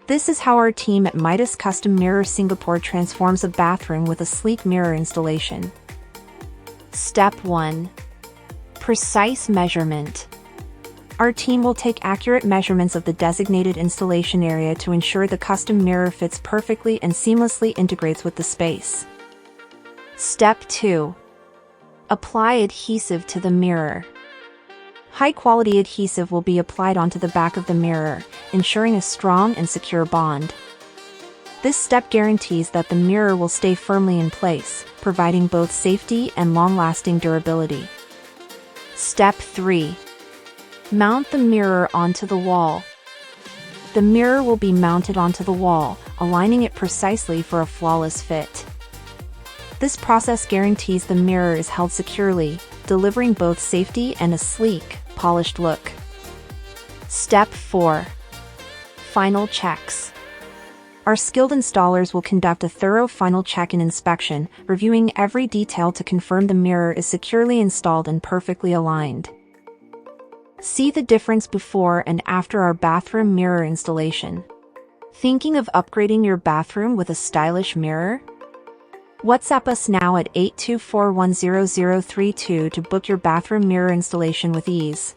This is how our team at Midas Custom Mirror Singapore transforms a bathroom with a sleek mirror installation. Step 1. Precise measurement. Our team will take accurate measurements of the designated installation area to ensure the custom mirror fits perfectly and seamlessly integrates with the space. Step 2. Apply adhesive to the mirror. High-quality adhesive will be applied onto the back of the mirror, ensuring a strong and secure bond. This step guarantees that the mirror will stay firmly in place, providing both safety and long-lasting durability. Step 3. Mount the mirror onto the wall. The mirror will be mounted onto the wall, aligning it precisely for a flawless fit. This process guarantees the mirror is held securely, delivering both safety and a sleek, polished look. Step 4. Final checks. Our skilled installers will conduct a thorough final check and inspection, reviewing every detail to confirm the mirror is securely installed and perfectly aligned. See the difference before and after our bathroom mirror installation. Thinking of upgrading your bathroom with a stylish mirror? WhatsApp us now at 82410032 to book your bathroom mirror installation with ease.